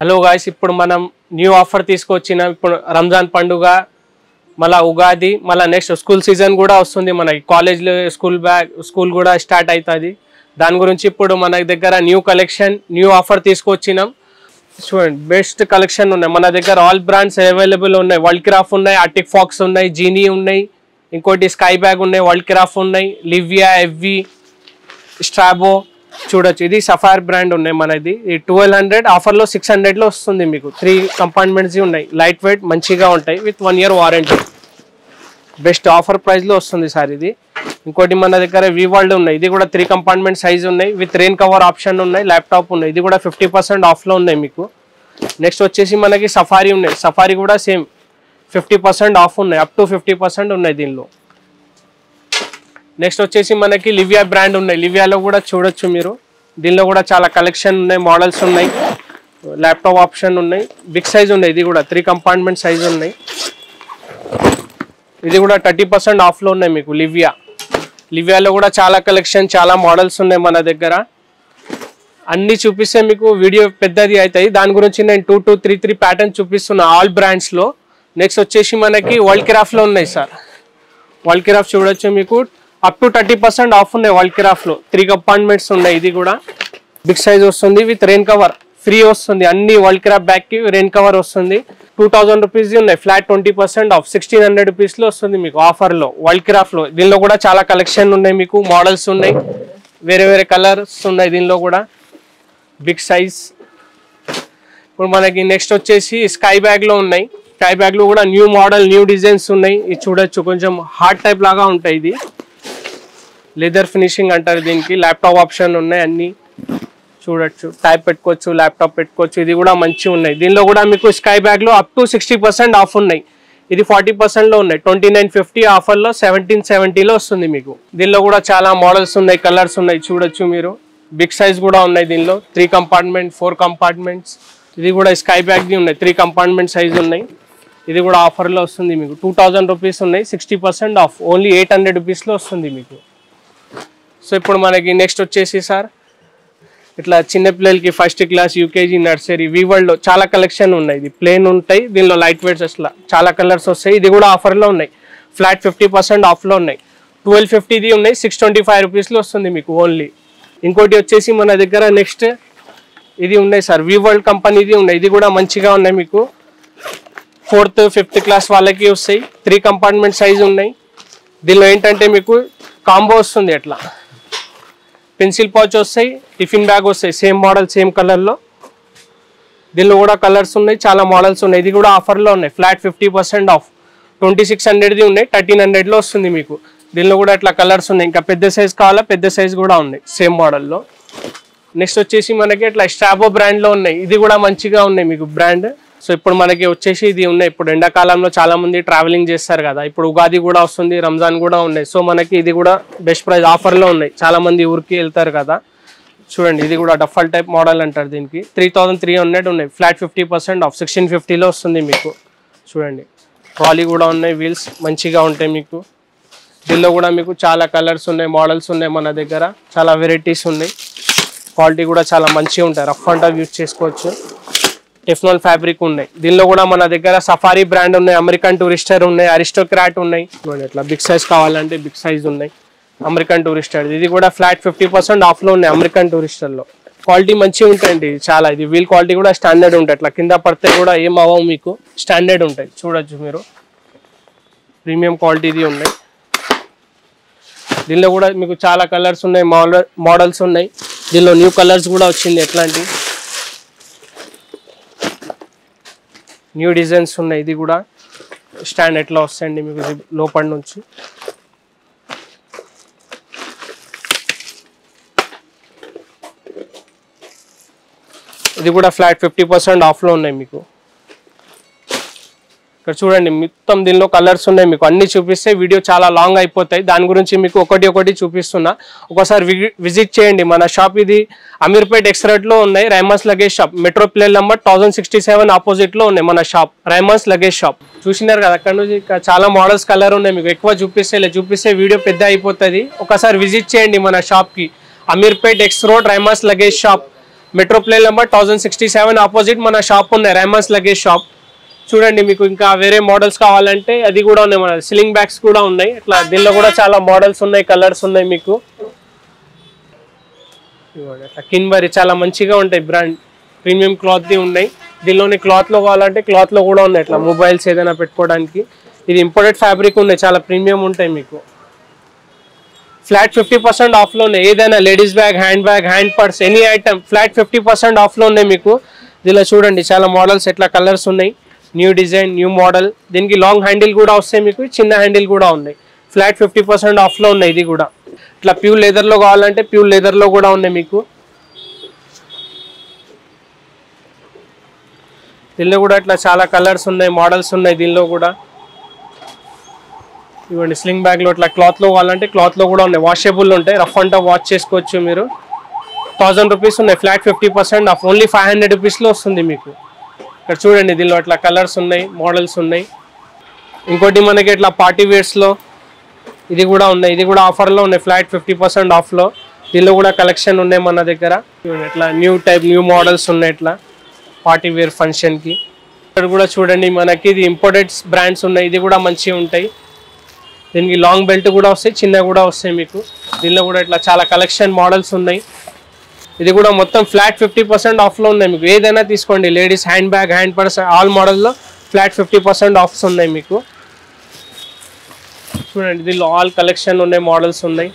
Hello guys, ఇప్పుడు మనం new offer తీసుకొచ్చిన ఇప్పుడు రంజాన్ పండుగ, మళ్ళీ ఉగాది, మళ్ళీ నెక్స్ట్ స్కూల్ సీజన్ కూడా వస్తుంది. మనకి కాలేజ్లో స్కూల్ కూడా స్టార్ట్ అవుతుంది. దాని గురించి ఇప్పుడు మన దగ్గర న్యూ కలెక్షన్, న్యూ ఆఫర్ తీసుకొచ్చినాం. చూడండి, బెస్ట్ కలెక్షన్ ఉన్నాయి మన దగ్గర. ఆల్ బ్రాండ్స్ అవైలబుల్ ఉన్నాయి. వరల్డ్ క్రాఫ్ట్ ఉన్నాయి, ఆర్టిక్ ఫాక్స్ ఉన్నాయి, జీనీ ఉన్నాయి, ఇంకోటి స్కై బ్యాగ్ ఉన్నాయి, వరల్డ్ క్రాఫ్ట్ ఉన్నాయి, లివియా, ఎవ్వి, స్ట్రాబో. చూడొచ్చు, ఇది సఫార్ బ్రాండ్ ఉన్నాయి మనది. ఈ 1200 ఆఫర్లో 600లో వస్తుంది మీకు. 3 కంపార్ట్మెంట్స్ ఉన్నాయి, లైట్ వెయిట్, మంచిగా ఉంటాయి, with 1 year warranty. Best offer ప్రైస్లో వస్తుంది సార్ ఇది. ఇంకోటి మన దగ్గర వివాల్డ్ ఉన్నాయి, ఇది కూడా 3 కంపార్ట్మెంట్ సైజ్ ఉన్నాయి, విత్ రెయిన్ కవర్ ఆప్షన్ ఉన్నాయి, ల్యాప్టాప్ ఉన్నాయి, ఇది కూడా 50% ఆఫ్లో ఉన్నాయి మీకు. నెక్స్ట్ వచ్చేసి మనకి సఫారీ ఉన్నాయి. సఫారీ కూడా సేమ్ 50% ఆఫ్ ఉన్నాయి, అప్ టు 50% ఉన్నాయి దీనిలో. నెక్స్ట్ వచ్చేసి మనకి లివియా బ్రాండ్ ఉన్నాయి. లివియాలో కూడా చూడొచ్చు మీరు. దీనిలో కూడా చాలా కలెక్షన్ ఉన్నాయి, మోడల్స్ ఉన్నాయి, ల్యాప్టాప్ ఆప్షన్ ఉన్నాయి, బిగ్ సైజ్ ఉన్నాయి. ఇది కూడా 3 కంపార్ట్మెంట్ సైజ్ ఉన్నాయి. ఇది కూడా 30% ఆఫ్లో ఉన్నాయి మీకు. లివియాలో కూడా చాలా కలెక్షన్, చాలా మోడల్స్ ఉన్నాయి మన దగ్గర. అన్నీ చూపిస్తే మీకు వీడియో పెద్దది అవుతాయి. దాని గురించి నేను 2 to 3 ప్యాటర్న్ చూపిస్తున్నా ఆల్ బ్రాండ్స్లో. నెక్స్ట్ వచ్చేసి మనకి వరల్డ్ క్రాఫ్ట్లో ఉన్నాయి సార్. వరల్డ్ క్రాఫ్ట్ చూడొచ్చు మీకు, అప్ టు 30% ఆఫ్ ఉన్నాయి వరల్డ్ క్రాఫ్ట్లో. 3 కంపార్ట్మెంట్స్ ఉన్నాయి. ఇది కూడా బిగ్ సైజ్ వస్తుంది, విత్ రెయిన్ కవర్ ఫ్రీ వస్తుంది. అన్ని వరల్డ్ క్రాఫ్ట్ బ్యాగ్కి రెయిన్ కవర్ వస్తుంది. 2000 రూపీస్ ఉన్నాయి, ఫ్లాట్ 20% ఆఫ్. 1600 రూపీస్లో వస్తుంది మీకు ఆఫర్లో వరల్డ్ క్రాఫ్ట్లో. దీనిలో కూడా చాలా కలెక్షన్ ఉన్నాయి మీకు, మోడల్స్ ఉన్నాయి, వేరే వేరే కలర్స్ ఉన్నాయి దీనిలో కూడా, బిగ్ సైజ్. ఇప్పుడు మనకి నెక్స్ట్ వచ్చేసి స్కై బ్యాగ్లో ఉన్నాయి. స్కై బ్యాగ్లో కూడా న్యూ మోడల్, న్యూ డిజైన్స్ ఉన్నాయి. ఇది చూడొచ్చు, కొంచెం హార్డ్ టైప్ లాగా ఉంటాయి. ఇది లెదర్ ఫినిషింగ్ అంటారు దీనికి. ల్యాప్టాప్ ఆప్షన్ ఉన్నాయి, అన్ని చూడొచ్చు. టైప్ పెట్టుకోవచ్చు, ల్యాప్టాప్ పెట్టుకోవచ్చు. ఇది కూడా మంచిగా ఉన్నాయి. దీనిలో కూడా మీకు స్కై బ్యాగ్లో అప్ టు 60% ఆఫ్ ఉన్నాయి. ఇది 40%లో ఉన్నాయి. 2950 ఆఫర్లో 1770లో వస్తుంది మీకు. దీనిలో కూడా చాలా మోడల్స్ ఉన్నాయి, కలర్స్ ఉన్నాయి, చూడొచ్చు మీరు. బిగ్ సైజ్ కూడా ఉన్నాయి దీనిలో. 3 కంపార్ట్మెంట్, 4 కంపార్ట్మెంట్స్. ఇది కూడా స్కై బ్యాగ్ది ఉన్నాయి, 3 కంపార్ట్మెంట్ సైజ్ ఉన్నాయి. ఇది కూడా ఆఫర్లో వస్తుంది మీకు. 2000 రూపీస్ ఉన్నాయి, 60% ఆఫ్. ఓన్లీ 800 రూపీస్లో వస్తుంది మీకు. సో ఇప్పుడు మనకి నెక్స్ట్ వచ్చేసి సార్, ఇట్లా చిన్నపిల్లలకి ఫస్ట్ క్లాస్, యూకేజీ, నర్సరీ, వివల్డ్లో చాలా కలెక్షన్ ఉన్నాయి. ఇది ప్లేన్ ఉంటాయి, దీనిలో లైట్ వెయిట్స్ అట్లా చాలా కలర్స్ వస్తాయి. ఇది కూడా ఆఫర్లో ఉన్నాయి, ఫ్లాట్ 50% ఆఫ్లో ఉన్నాయి. 1250ది ఉన్నాయి, 625 రూపీస్లో వస్తుంది మీకు ఓన్లీ. ఇంకోటి వచ్చేసి మన దగ్గర నెక్స్ట్ ఇది ఉన్నాయి సార్, వివల్డ్ కంపెనీది ఉన్నాయి. ఇది కూడా మంచిగా ఉన్నాయి మీకు. 4th, 5th క్లాస్ వాళ్ళకి వస్తాయి. 3 కంపార్ట్మెంట్ సైజ్ ఉన్నాయి. దీనిలో ఏంటంటే మీకు కాంబో వస్తుంది, అట్లా పెన్సిల్ పౌచ్ వస్తాయి, టిఫిన్ బ్యాగ్ వస్తాయి, సేమ్ మోడల్, సేమ్ కలర్లో. దీనిలో కూడా కలర్స్ ఉన్నాయి, చాలా మోడల్స్ ఉన్నాయి. ఇది కూడా ఆఫర్లో ఉన్నాయి, ఫ్లాట్ 50% ఆఫ్. 2600ది ఉన్నాయి, 1300లో వస్తుంది మీకు. దీనిలో కూడా ఇట్లా కలర్స్ ఉన్నాయి. ఇంకా పెద్ద సైజ్ కావాలా, పెద్ద సైజ్ కూడా ఉన్నాయి సేమ్ మోడల్లో. నెక్స్ట్ వచ్చేసి మనకి ఇట్లా స్ట్రాబో బ్రాండ్లో ఉన్నాయి. ఇది కూడా మంచిగా ఉన్నాయి మీకు బ్రాండ్. సో ఇప్పుడు మనకి వచ్చేసి ఇది ఉన్నాయి. ఇప్పుడు ఎండాకాలంలో చాలా మంది ట్రావెలింగ్ చేస్తారు కదా, ఇప్పుడు ఉగాది కూడా వస్తుంది, రంజాన్ కూడా ఉన్నాయి. సో మనకి ఇది కూడా బెస్ట్ ప్రైస్ ఆఫర్లో ఉన్నాయి. చాలా మంది ఊరికి వెళ్తారు కదా. చూడండి, ఇది కూడా డఫల్ టైప్ మోడల్ అంటారు దీనికి. 3300 ఉన్నాయి, ఫ్లాట్ 50% ఆఫ్. 1650లో వస్తుంది మీకు. చూడండి, ట్రాలీ కూడా ఉన్నాయి, వీల్స్ మంచిగా ఉంటాయి మీకు. దీనిలో కూడా మీకు చాలా కలర్స్ ఉన్నాయి, మోడల్స్ ఉన్నాయి మన దగ్గర. చాలా వెరైటీస్ ఉన్నాయి. క్వాలిటీ కూడా చాలా మంచిగా ఉంటాయి, రఫ్ అండ్ టఫ్ యూజ్ చేసుకోవచ్చు. టెఫ్నాల్ ఫ్యాబ్రిక్ ఉన్నాయి. దీనిలో కూడా మన దగ్గర సఫారీ బ్రాండ్ ఉన్నాయి, అమెరికన్ టూరిస్టర్ ఉన్నాయి, అరిస్టోక్రాట్ ఉన్నాయి. ఇట్లా బిగ్ సైజ్ కావాలంటే బిగ్ సైజ్ ఉన్నాయి, అమెరికన్ టూరిస్టర్. ఇది కూడా ఫ్లాట్ 50% ఆఫ్లో ఉన్నాయి అమెరికన్ టూరిస్టర్లో. క్వాలిటీ మంచిగా ఉంటాయండి చాలా. ఇది వీల్ క్వాలిటీ కూడా స్టాండర్డ్ ఉంటాయి, ఇట్లా కింద పడితే కూడా ఏం అవ్వవు మీకు, స్టాండర్డ్ ఉంటాయి. చూడొచ్చు మీరు, ప్రీమియం క్వాలిటీది ఉన్నాయి. దీనిలో కూడా మీకు చాలా కలర్స్ ఉన్నాయి, మోడల్స్ ఉన్నాయి. దీనిలో న్యూ కలర్స్ కూడా వచ్చింది, ఎట్లాంటి న్యూ డిజైన్స్ ఉన్నాయి. ఇది కూడా స్టాండ్ ఎట్లా వస్తాయండి మీకు లోపల నుంచి. ఇది కూడా ఫ్లాట్ 50% ఆఫ్లో ఉన్నాయి మీకు. ఇక్కడ చూడండి, మొత్తం దీనిలో కలర్స్ ఉన్నాయి మీకు. అన్ని చూపిస్తే వీడియో చాలా లాంగ్ అయిపోతాయి. దాని గురించి మీకు ఒకటి చూపిస్తున్నా. ఒకసారి విజిట్ చేయండి మన షాప్. ఇది అమీర్పేట్ ఎక్స్‌రోడ్లో ఉన్నాయి, Raimans luggage shop. Metro pillar number 1067 ఆపోజిట్లో ఉన్నాయి మన షాప్, రైమాన్స్ లగేజ్ షాప్. చూసినారు కదా, అక్కడ నుంచి చాలా మోడల్స్, కలర్ ఉన్నాయి మీకు. ఎక్కువ చూపిస్తే వీడియో పెద్ద అయిపోతుంది. ఒకసారి విజిట్ చేయండి మన షాప్కి. Ameerpet X road, Raimans luggage shop, metro pillar number 1067 opposite మన షాప్ ఉన్నాయి, రెహమాన్స్ లగేజ్ షాప్. చూడండి మీకు ఇంకా వేరే మోడల్స్ కావాలంటే అది కూడా ఉన్నాయి, మన సిలింగ్ బ్యాగ్స్ కూడా ఉన్నాయి. ఇట్లా దీనిలో కూడా చాలా మోడల్స్ ఉన్నాయి, కలర్స్ ఉన్నాయి మీకు. అట్లా కిన్బరి చాలా మంచిగా ఉంటాయి, బ్రాండ్ ప్రీమియం క్లాత్ది ఉన్నాయి. దీనిలోని క్లాత్లో కావాలంటే క్లాత్లో కూడా ఉన్నాయి, ఇట్లా మొబైల్స్ ఏదైనా పెట్టుకోవడానికి. ఇది ఇంపోర్టెడ్ ఫ్యాబ్రిక్ ఉన్నాయి, చాలా ప్రీమియం ఉంటాయి మీకు. ఫ్లాట్ 50% ఆఫ్లో ఉన్నాయి, ఏదైనా ladies bag, hand purse, any item flat 50% ఆఫ్లో ఉన్నాయి మీకు. దీనిలో చూడండి చాలా మోడల్స్, ఎట్లా కలర్స్ ఉన్నాయి, న్యూ డిజైన్, న్యూ మోడల్. దీనికి లాంగ్ హ్యాండిల్ కూడా వస్తాయి మీకు, చిన్న హ్యాండిల్ కూడా ఉన్నాయి. ఫ్లాట్ 50% ఆఫ్లో ఉన్నాయి. ఇది కూడా ఇట్లా ప్యూర్ లెదర్లో కావాలంటే ప్యూర్ లెదర్లో కూడా ఉన్నాయి మీకు. దీనిలో కూడా ఇట్లా చాలా కలర్స్ ఉన్నాయి, మోడల్స్ ఉన్నాయి దీనిలో కూడా. ఇవ్వండి స్లింగ్ బ్యాగ్లో ఇట్లా క్లాత్లో కావాలంటే క్లాత్లో కూడా ఉన్నాయి, వాషబుల్ ఉంటాయి, రఫ్ అండ్ టఫ్ వాష్ చేసుకోవచ్చు మీరు. 1000 రూపీస్ ఉన్నాయి, ఫ్లాట్ 50% ఆఫ్, ఓన్లీ 500 రూపీస్లో వస్తుంది మీకు. ఇక్కడ చూడండి దీనిలో ఇట్లా కలర్స్ ఉన్నాయి, మోడల్స్ ఉన్నాయి. ఇంకోటి మనకి ఇట్లా పార్టీ వేర్స్లో ఇది కూడా ఉన్నాయి, ఇది కూడా ఆఫర్లో ఉన్నాయి, ఫ్లాట్ 50% ఆఫ్లో. దీనిలో కూడా కలెక్షన్ ఉన్నాయి మన దగ్గర. ఇట్లా న్యూ మోడల్స్ ఉన్నాయి, ఇట్లా పార్టీ వేర్ ఫంక్షన్కి. ఇక్కడ కూడా చూడండి మనకి ఇది ఇంపోర్టెడ్ బ్రాండ్స్ ఉన్నాయి, ఇది కూడా మంచిగా ఉంటాయి. దీనికి లాంగ్ బెల్ట్ కూడా వస్తాయి, చిన్నగా కూడా వస్తాయి మీకు. దీనిలో కూడా ఇట్లా చాలా కలెక్షన్ మోడల్స్ ఉన్నాయి. ఇది కూడా మొత్తం ఫ్లాట్ 50% ఆఫ్లో ఉన్నాయి మీకు, ఏదైనా తీసుకోండి. Ladies hand bag, hand purse, all మోడల్లో ఫ్లాట్ 50% ఆఫ్స్ ఉన్నాయి మీకు. చూడండి దీనిలో ఆల్ కలెక్షన్ ఉన్నాయి, మోడల్స్ ఉన్నాయి.